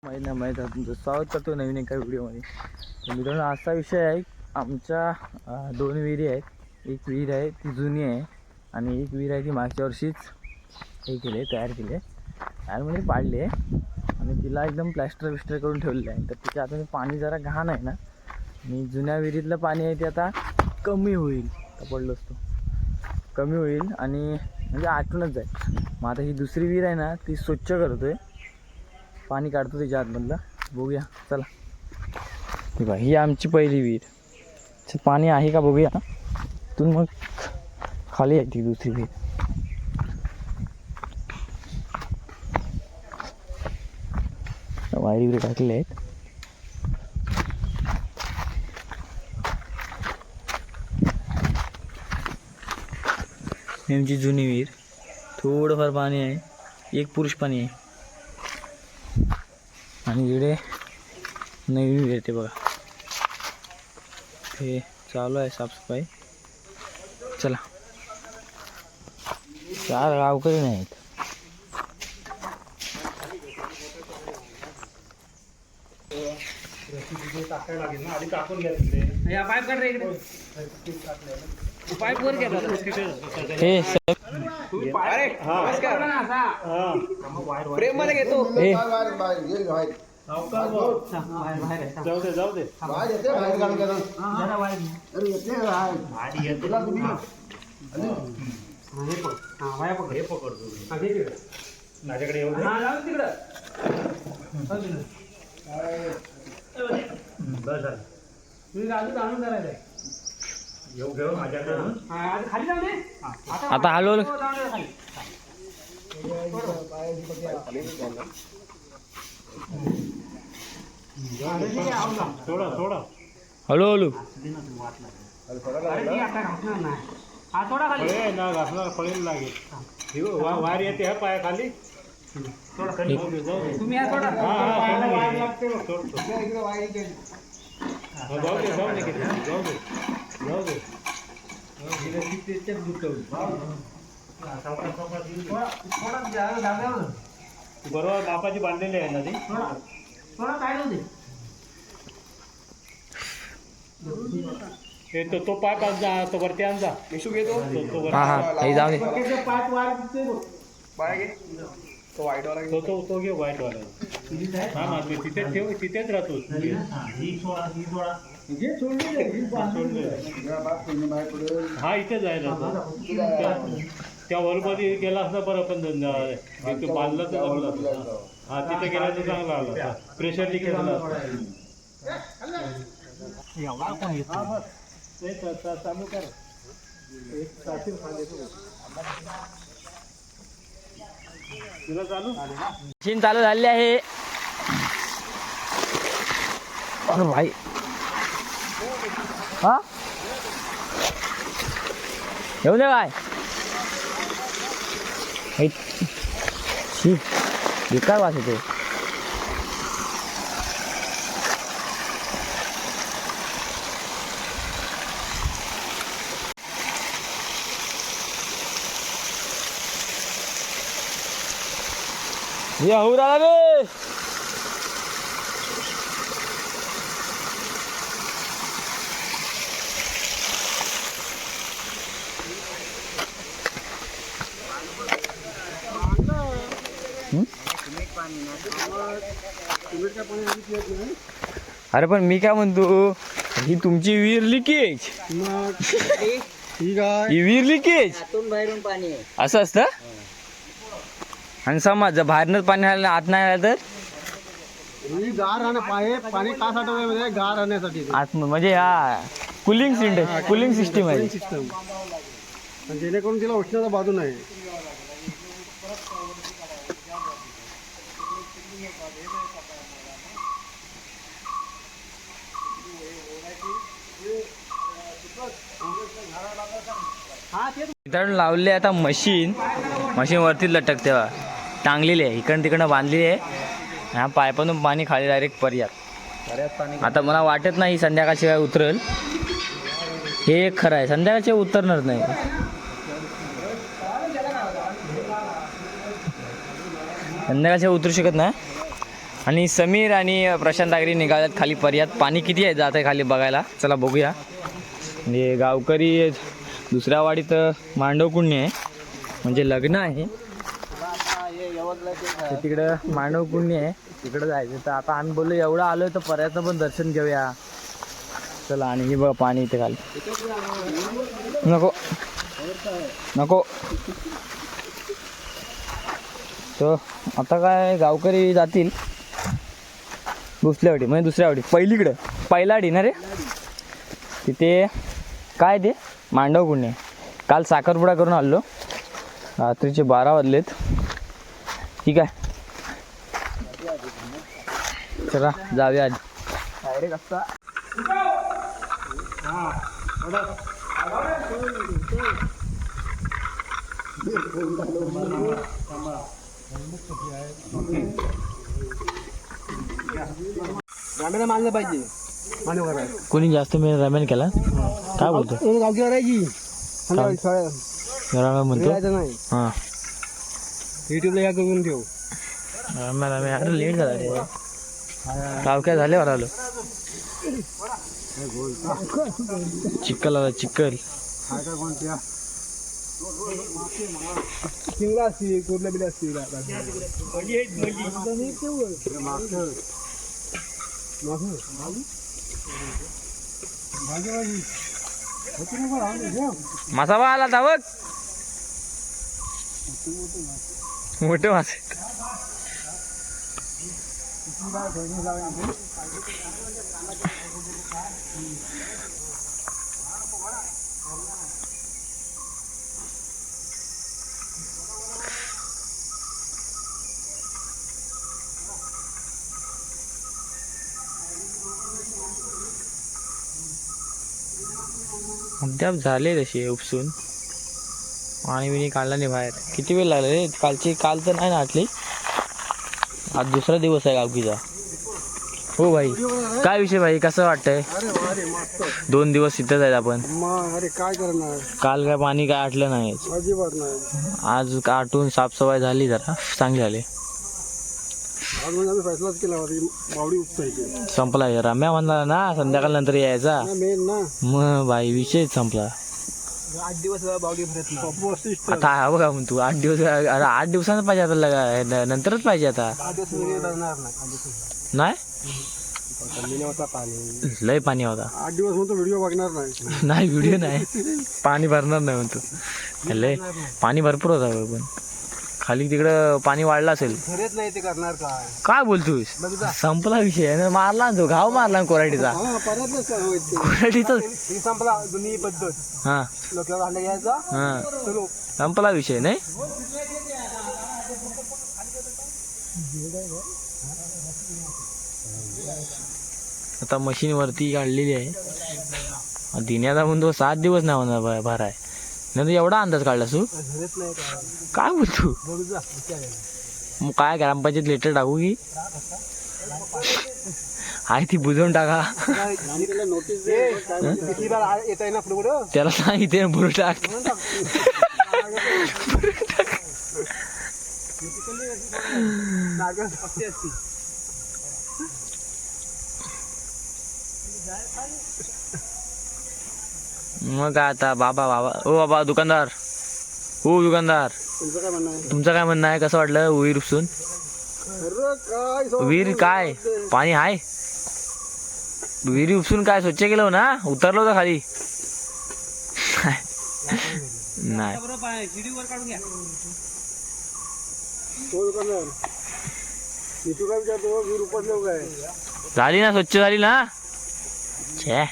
माहीत आहे तुमचं स्वागत करतो नवीन एका व्हिडिओमध्ये. तर मित्रांनो, असा विषय आहे, आमच्या दोन विहिरी आहेत. एक विहीर आहे ती जुनी आहे आणि एक विहीर आहे ती मागच्या वर्षीच तयार केली तयारमध्ये पाडली आहे आणि तिला एकदम प्लॅस्टर करून ठेवलेलं आहे. तर तिच्या आता पाणी जरा घाण आहे ना, आणि जुन्या विहिरीतलं पाणी आहे ते आता कमी होईल, पडलो असतो कमी होईल आणि म्हणजे आटूनच जाईल. मग आता ही दुसरी विहीर आहे ना, ती स्वच्छ करतोय, पाणी काढतो त्याच्या आतमधलं. बघूया चला. ही बघा, ही आमची पहिली विहीर. त्याच्यात पाणी आहे का बघूया. तिथून मग खाली आहे ती दुसरी विहीर. वायरी वगैरे टाकलेले आहेत. आमची जुनी विहीर, थोडंफार पाणी आहे, एक पुरुष पाणी आहे. आणि इकडे नवीन विहीर ते बघा, हे चालू आहे साफसफाई. चला, चार गावकरी नाहीत. प्रेमाने घेतो. जाऊ दे माझ्याकडे येऊ घेऊ माझ्याकडे. आता हळूहळू थोडा हळूहळू ना घासणार पळेल लागेल. वार येते हा पाया खाली. बरोबर बापाची बांधलेली आहे ना ती. तो पाक आणजा, तो वरती आणजा. मिशू घेतो जाऊ दे. तो घे व्हाईट वाला. हा तिथेच ठेव, तिथेच राहतो. हा इथेच आहे. त्या वरमध्ये गेला असता बरं, पण बांधलं तर जमलं. हा तिथे गेला तर चांगला आला. प्रेशर लिकेज झाला. चालू कर. तुला चालू मशीन चालू झाली आहे. अरे भाई, हा येऊ दे काय. बेकार वास येतो. ये होऊ राहिला रे. अरे पण मी काय म्हणतो, ही तुमची विहीर लिकेज, ही विहीर लिकेज बाहेरून पाणी आहे असं असतं. आणि समज जर बाहेरनंच पाणी आलं, आत नाही आलं तर गार राहणं पाणी का साठवण्यामध्ये गार राहण्यासाठी आत, म्हणजे हा कुलिंग सिस्टीम आहे. जेणेकरून तिला उष्णता बाजू नाही. मित्रांनो, लावले आता मशीन वरती लटकते, टांगलेली आहे, इकडं तिकडं बांधलेली आहे. ह्या पायपातून पाणी खाली डायरेक्ट पर्यात. आता मला वाटत नाही संध्याकाळशिवाय उतरेल. हे एक खरं आहे, संध्याकाळशिवाय उतरणार नाही. संध्याकाळशिवाय उतरू शकत नाही. आणि समीर आणि प्रशांत आगरी निघाल्यात खाली पर्यात. पाणी किती आहे जात आहे खाली बघायला. चला बघूया. म्हणजे गावकरी दुसऱ्या वाडीत मांडव पुण्य आहे म्हणजे लग्न आहे तिकडं मांडव पुण्य आहे तिकडं जायचं. तर आता आम्ही बोललो एवढं आलोय तर पर्याचं पण दर्शन घेऊया. चला. आणि हे बघ पाणी इथे खाली. नको नको. तर आता काय गावकरी जातील दुसऱ्या वाडी म्हणजे दुसऱ्या वाडी पहिलीकडं पहिला वाडी ना रे. तिथे काय ते मांडव पुण्य. काल साखरपुडा करून आलो. रात्रीचे 12 वाजलेत. ठीक आहे चला जाऊया आधी. डायरेक्ट असता रामेला मानलं पाहिजे. कोणी जास्त मी रमेन केला काय बोलतो गावकी करायची म्हणतो नाही. हां युट्यूबला या करून ठेव. रम्या अरे लेट झाला रे. गाव काय झाल्यावर आलो. चिक्कल आला चिक्कल. शिंगला असते कुठल्या बिला असते मासा बा आला धावत. मोठे मासे. अद्याप झाले तसे उपसून. पाणी बिणी काढला नाही बाहेर. किती वेळ लागला रे. काल तर नाही ना आटली. आज दुसरा दिवस आहे गावकीचा. हो भाई काय विषय भाई कसं वाटतंय. 2 दिवस इथंच आहेत आपण. अरे काय करणार. काल काय पाणी काय आटलं नाही. अजिबात नाही. आज आटून साफसफाई झाली जरा चांगली झाली. आज म्हणजे आम्ही फैसलाच केला बावडी उपसायची. संपला रम्या म्हणला ना संध्याकाळ नंतर यायचा. मेन ना मग भाई विषय संपला. 8 दिवस बावडी भरत नाही. आता हा बघा म्हणतो 8 दिवस. अरे 8 दिवसांच पाहिजे आता लगा नंतरच पाहिजे आता. 8 दिवस नाही. नाही होता पाणी. लय पाणी होता. 8 दिवस म्हणतो व्हिडिओ बघणार नाही. नाही व्हिडिओ नाही पाणी भरणार नाही म्हणतो. लय पाणी भरपूर होता पण खाली तिकडं पाणी वाढलं असेल. खरेच नाही ते करणार काय. काय बोलतोस. संपला विषय ना. मारला तो घाव मारला कोराडीचा. कोराडीचा संपला जुनी पद्धत. हा लोकांना भांडा घ्यायचा. हा संपला विषय नाही. आता मशीन वरती काढलेली आहे. दिन्याचा म्हणतो 7 दिवस नाही होणार भराय. नाही एवढा अंदाज काढला तू. काय बोलतो. मग काय ग्रामपंचायत लेटर टाकू की आहे ती बुजवून टाका. त्याला सांग इथे बुरू टाक. मग काय आता बाबा ओ बाबा दुकानदार. हो दुकानदार तुमचं काय म्हणणं आहे. कसं वाटलं विहीर उपसून. विहीर काय पाणी आहे. विहिरी उपसून काय स्वच्छ केलं ना. उतरलो होतं खाली. नाही झाली ना स्वच्छ झाली ना. छे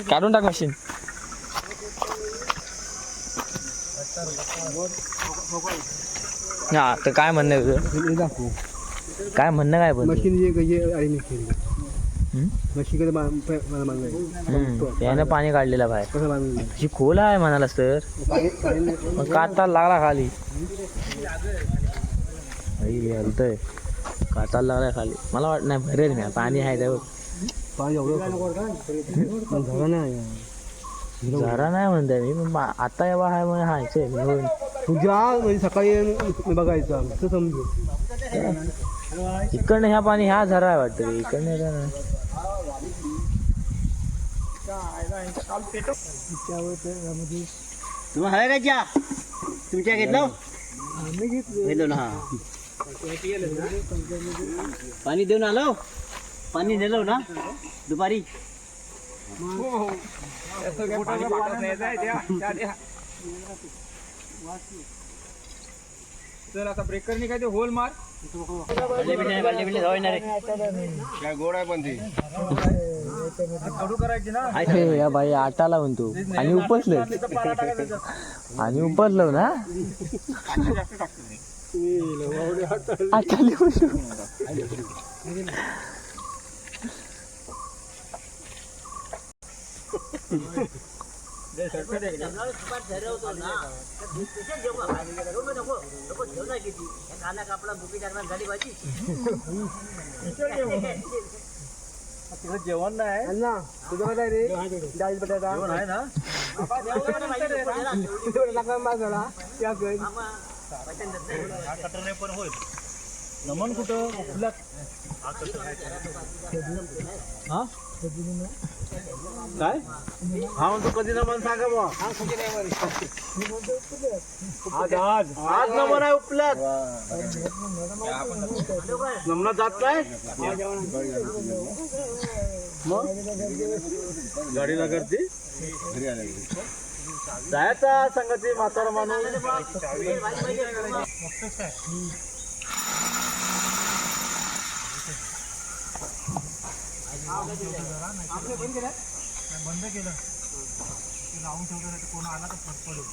काढून टाक मशीन. हा तर काय म्हणणं आहे तुझं. काय म्हणणं काय पण त्यानं पाणी काढलेलं बाहेर. अशी खोल आहे म्हणालास तर. मग काचा लागला खाली. हलतय काचा लागला खाली. मला वाटत नाही भरेल मी. पाणी आहे त्यावर. झरा नाही म्हणताय मी. आता एवढा आहे हायचे उद्या म्हणजे सकाळी येऊन बघायचं तर समजू. इकडनं ह्या पाणी ह्या झरा आहे वाटतं रे. इकडनं येतं ना. तुम्हाला आहे का चहा तुमच्या घेतलं घेतलं ना. पाणी देऊन आलो पाणी नेलो ना दुपारी. चल आता ब्रेकरनी काय ते होल मार. बाल्ले जाऊ ना रे. काय गोड आहे पण ती अरे या बाई आटाला म्हणतो आणि उपसलं आणि उपसलं ना आटाला म्हणतो. जेवण नाही ना तुझं काय रे डाळी बटाटा आहे ना. नमन कुठं काय हा म्हणतो कधी नमन सांगा बा. आज नमन आहे उपल्यात नमना जात काय मग गाडी ना करते जायचा संगती म्हातारा माणूस. बंद केलं लावून ठेवलं नाही कोण आला तर फरक पडेल.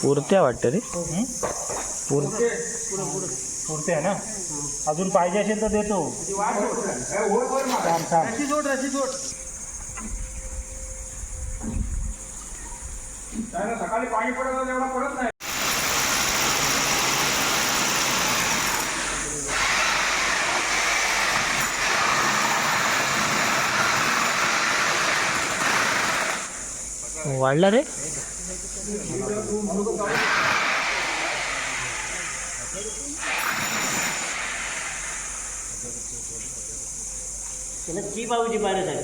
पुरत्या वाटतं रे. पुरते आहे ना. अजून पाहिजे असेल तर देतो. सकाळी पाणी पडत एवढा पडत नाही. वाढला रे. त्याला ची पाहूची पाहिजे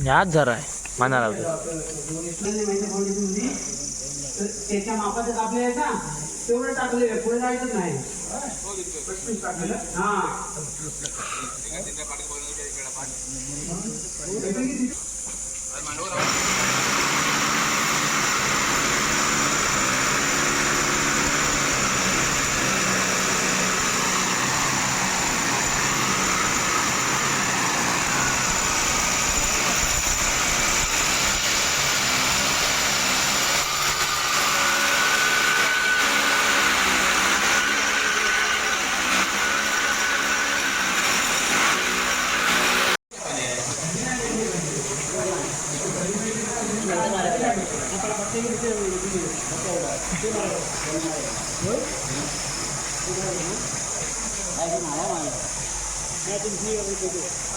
याच झरा आहे म्हणाला त्याच्या मापातच आपल्या ना तेवढं टाकले पुढे जायचंच नाही. हा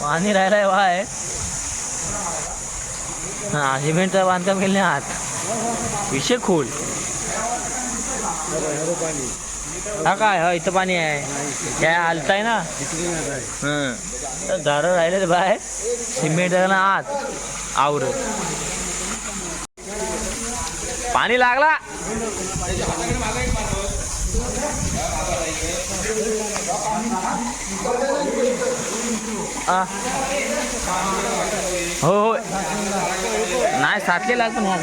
पाणी राहिलाय वाय. हा सिमेंटचं बांधकाम केले आत विषय खोल. हा काय हा इथं पाणी आहे काय आलताय ना. झाडं राहिले बाहेर सिमेंट आत आवर पाणी लागला. हो हो नाही साचलेला पण ह्या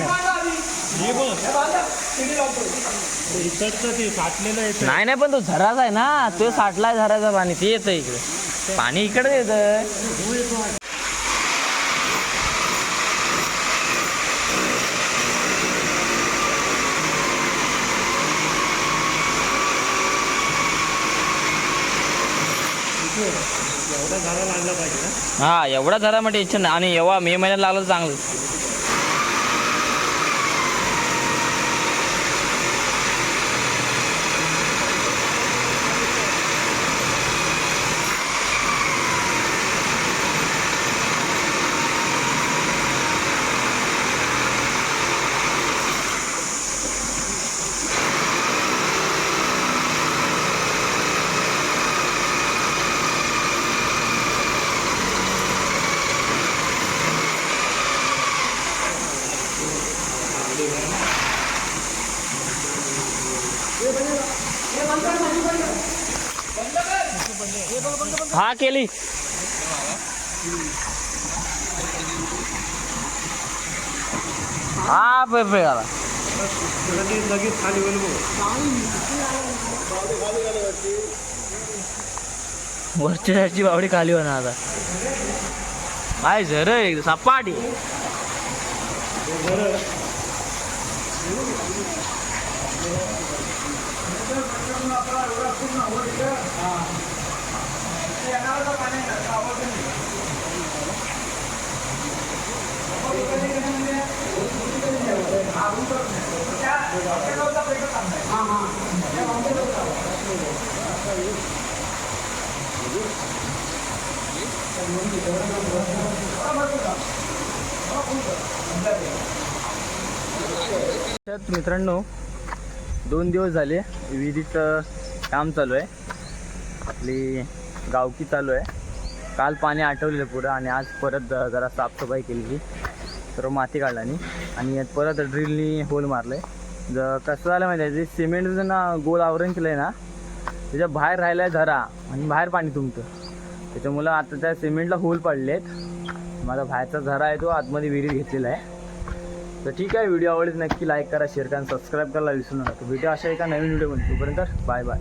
इकडचं ते साठलेलं येतं. नाही नाही, पण तो झराचा आहे ना, तो साठलाय झराचा पाणी, ते येतं इकडे, पाणी इकडे येतं. एवढा झाडा लागला पाहिजे ना. हा, एवढा झरा म्हणजे टेन्शन नाही, आणि एव्हा मे महिन्यात लागलं तर चांगलं. हा केली. हा पे आला. लगेच खाली होईल बघ. वरच्या साईडची बावडी खाली होणार आता. काय झर एकदम सपाटी. मित्रांनो, 2 दिवस झाले विहिरीचं काम चालू आहे, आपली गावकी चालू आहे. काल पाणी आटवलेलं पुरं, आणि आज परत जरा साफसफाई केलेली, सर्व माती काढल्यानी, आणि यात परत ड्रिलनी होल मारलं आहे. कसं झालं माहिती आहे, जे सिमेंटचं ना गोल आवरण केलं आहे ना, त्याच्या बाहेर राहिलं आहे झरा, आणि बाहेर पाणी तुमचं, त्याच्यामुळं आता त्या सिमेंटला होल पडले आहेत. माझा बाहेरचा झरा आहे तो आतमध्ये विहिरीत घेतलेला आहे. तर ठीक आहे, व्हिडिओ आवडली नक्की लाईक करा, शेअर करा, सबस्क्राईब करायला विसरू नका. तर भेटू अशा एका नवीन व्हिडिओमध्ये. तोपर्यंत बाय बाय.